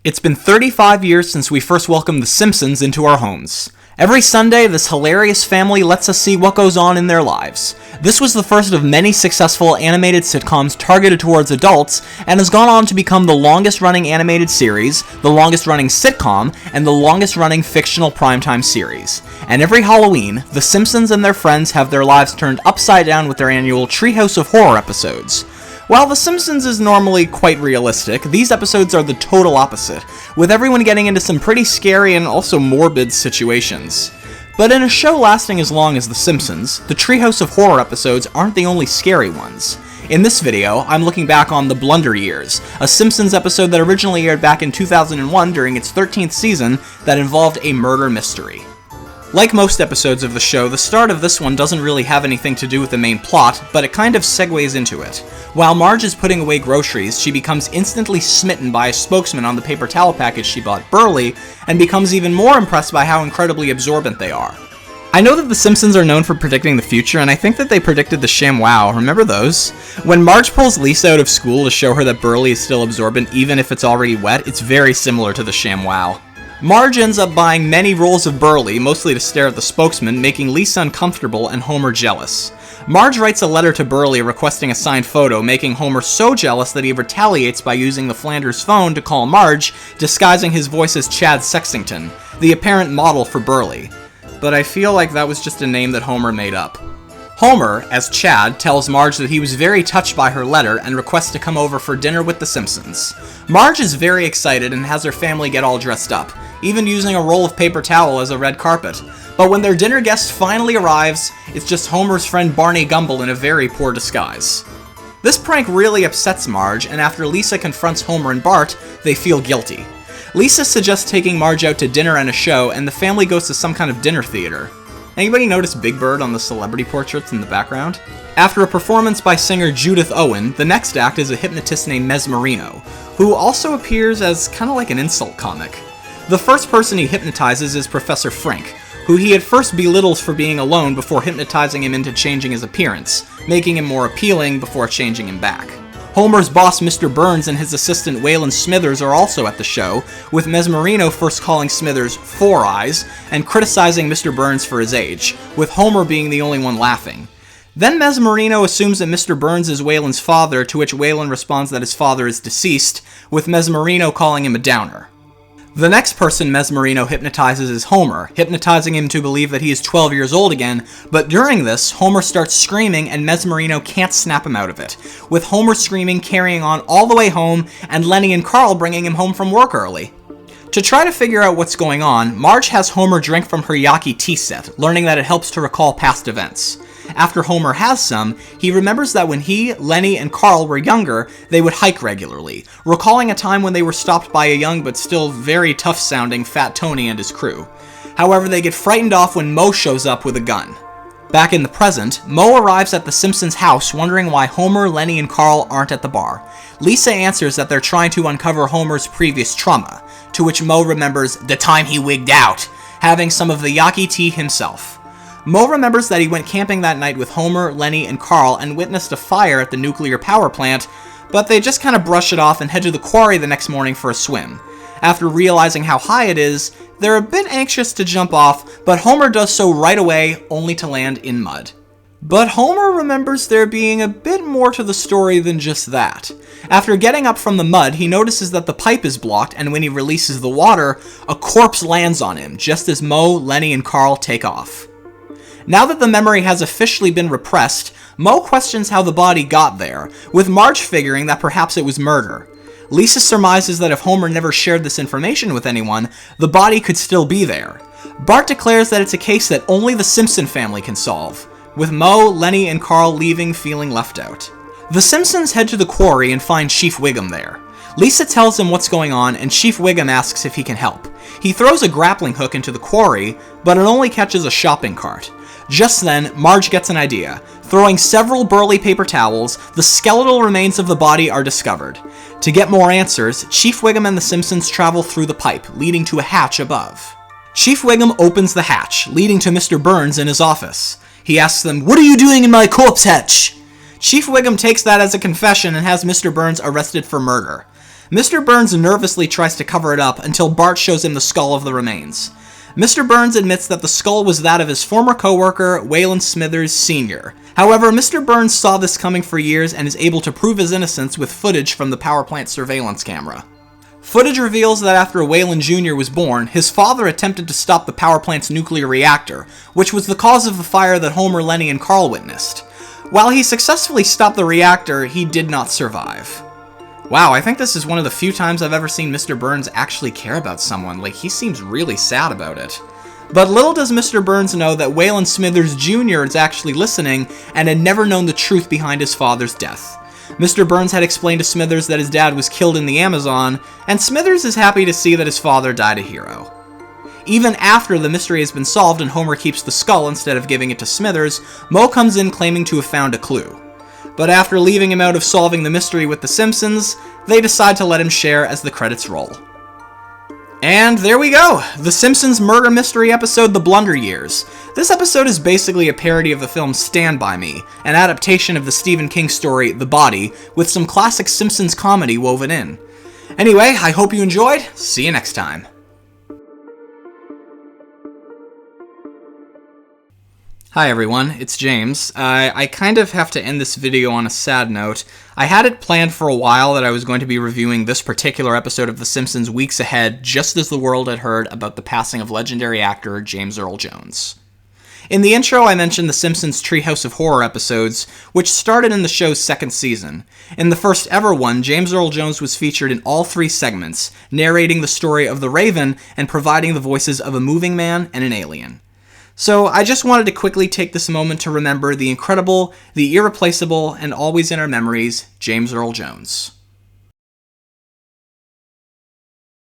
It's been 35 years since we first welcomed the Simpsons into our homes. Every Sunday, this hilarious family lets us see what goes on in their lives. This was the first of many successful animated sitcoms targeted towards adults, and has gone on to become the longest-running animated series, the longest-running sitcom, and the longest-running fictional primetime series. And every Halloween, the Simpsons and their friends have their lives turned upside down with their annual Treehouse of Horror episodes. While The Simpsons is normally quite realistic, these episodes are the total opposite, with everyone getting into some pretty scary and also morbid situations. But in a show lasting as long as The Simpsons, the Treehouse of Horror episodes aren't the only scary ones. In this video, I'm looking back on the BLUNDER years, a Simpsons episode that originally aired back in 2001 during its 13th season that involved a murder mystery. Like most episodes of the show, the start of this one doesn't really have anything to do with the main plot, but it kind of segues into it. While Marge is putting away groceries, she becomes instantly smitten by a spokesman on the paper towel package she bought, Burley, and becomes even more impressed by how incredibly absorbent they are. I know that the Simpsons are known for predicting the future, and I think that they predicted the ShamWow. Remember those? When Marge pulls Lisa out of school to show her that Burley is still absorbent even if it's already wet, it's very similar to the ShamWow. Marge ends up buying many rolls of Burley, mostly to stare at the spokesman, making Lisa uncomfortable and Homer jealous. Marge writes a letter to Burley requesting a signed photo, making Homer so jealous that he retaliates by using the Flanders phone to call Marge, disguising his voice as Chad Sextington, the apparent model for Burley. But I feel like that was just a name that Homer made up. Homer, as Chad, tells Marge that he was very touched by her letter and requests to come over for dinner with the Simpsons. Marge is very excited and has her family get all dressed up, even using a roll of paper towel as a red carpet. But when their dinner guest finally arrives, it's just Homer's friend Barney Gumble in a very poor disguise. This prank really upsets Marge, and after Lisa confronts Homer and Bart, they feel guilty. Lisa suggests taking Marge out to dinner and a show, and the family goes to some kind of dinner theater. Anybody notice Big Bird on the celebrity portraits in the background? After a performance by singer Judith Owen, the next act is a hypnotist named Mesmerino, who also appears as kind of like an insult comic. The first person he hypnotizes is Professor Frank, who he at first belittles for being alone before hypnotizing him into changing his appearance, making him more appealing before changing him back. Homer's boss Mr. Burns and his assistant Waylon Smithers are also at the show, with Mesmerino first calling Smithers Four Eyes and criticizing Mr. Burns for his age, with Homer being the only one laughing. Then Mesmerino assumes that Mr. Burns is Waylon's father, to which Waylon responds that his father is deceased, with Mesmerino calling him a downer. The next person Mesmerino hypnotizes is Homer, hypnotizing him to believe that he is 12 years old again, but during this, Homer starts screaming and Mesmerino can't snap him out of it, with Homer screaming carrying on all the way home and Lenny and Carl bringing him home from work early. To try to figure out what's going on, Marge has Homer drink from her Yaki tea set, learning that it helps to recall past events. After Homer has some, he remembers that when he, Lenny, and Carl were younger, they would hike regularly, recalling a time when they were stopped by a young but still very tough-sounding Fat Tony and his crew. However, they get frightened off when Moe shows up with a gun. Back in the present, Moe arrives at the Simpsons' house wondering why Homer, Lenny, and Carl aren't at the bar. Lisa answers that they're trying to uncover Homer's previous trauma, to which Moe remembers the time he wigged out, having some of the Yaki tea himself. Moe remembers that he went camping that night with Homer, Lenny, and Carl and witnessed a fire at the nuclear power plant, but they just kind of brush it off and head to the quarry the next morning for a swim. After realizing how high it is, they're a bit anxious to jump off, but Homer does so right away, only to land in mud. But Homer remembers there being a bit more to the story than just that. After getting up from the mud, he notices that the pipe is blocked, and when he releases the water, a corpse lands on him, just as Moe, Lenny, and Carl take off. Now that the memory has officially been repressed, Moe questions how the body got there, with Marge figuring that perhaps it was murder. Lisa surmises that if Homer never shared this information with anyone, the body could still be there. Bart declares that it's a case that only the Simpson family can solve, with Moe, Lenny, and Carl leaving feeling left out. The Simpsons head to the quarry and find Chief Wiggum there. Lisa tells him what's going on, and Chief Wiggum asks if he can help. He throws a grappling hook into the quarry, but it only catches a shopping cart. Just then, Marge gets an idea. Throwing several Burley paper towels, the skeletal remains of the body are discovered. To get more answers, Chief Wiggum and the Simpsons travel through the pipe, leading to a hatch above. Chief Wiggum opens the hatch, leading to Mr. Burns in his office. He asks them, "What are you doing in my corpse hatch?" Chief Wiggum takes that as a confession and has Mr. Burns arrested for murder. Mr. Burns nervously tries to cover it up until Bart shows him the skull of the remains. Mr. Burns admits that the skull was that of his former co-worker, Waylon Smithers Sr. However, Mr. Burns saw this coming for years and is able to prove his innocence with footage from the power plant surveillance camera. Footage reveals that after Waylon Jr. was born, his father attempted to stop the power plant's nuclear reactor, which was the cause of the fire that Homer, Lenny, and Carl witnessed. While he successfully stopped the reactor, he did not survive. Wow, I think this is one of the few times I've ever seen Mr. Burns actually care about someone. Like, he seems really sad about it. But little does Mr. Burns know that Waylon Smithers Jr. is actually listening and had never known the truth behind his father's death. Mr. Burns had explained to Smithers that his dad was killed in the Amazon, and Smithers is happy to see that his father died a hero. Even after the mystery has been solved and Homer keeps the skull instead of giving it to Smithers, Moe comes in claiming to have found a clue. But after leaving him out of solving the mystery with the Simpsons, they decide to let him share as the credits roll. And there we go! The Simpsons murder mystery episode, The Blunder Years. This episode is basically a parody of the film Stand By Me, an adaptation of the Stephen King story The Body, with some classic Simpsons comedy woven in. Anyway, I hope you enjoyed. See you next time. Hi everyone, it's James. I kind of have to end this video on a sad note. I had it planned for a while that I was going to be reviewing this particular episode of The Simpsons weeks ahead, just as the world had heard about the passing of legendary actor James Earl Jones. In the intro, I mentioned the Simpsons Treehouse of Horror episodes, which started in the show's second season. In the first ever one, James Earl Jones was featured in all 3 segments, narrating the story of the Raven and providing the voices of a moving man and an alien. So I just wanted to quickly take this moment to remember the incredible, the irreplaceable, and always in our memories, James Earl Jones.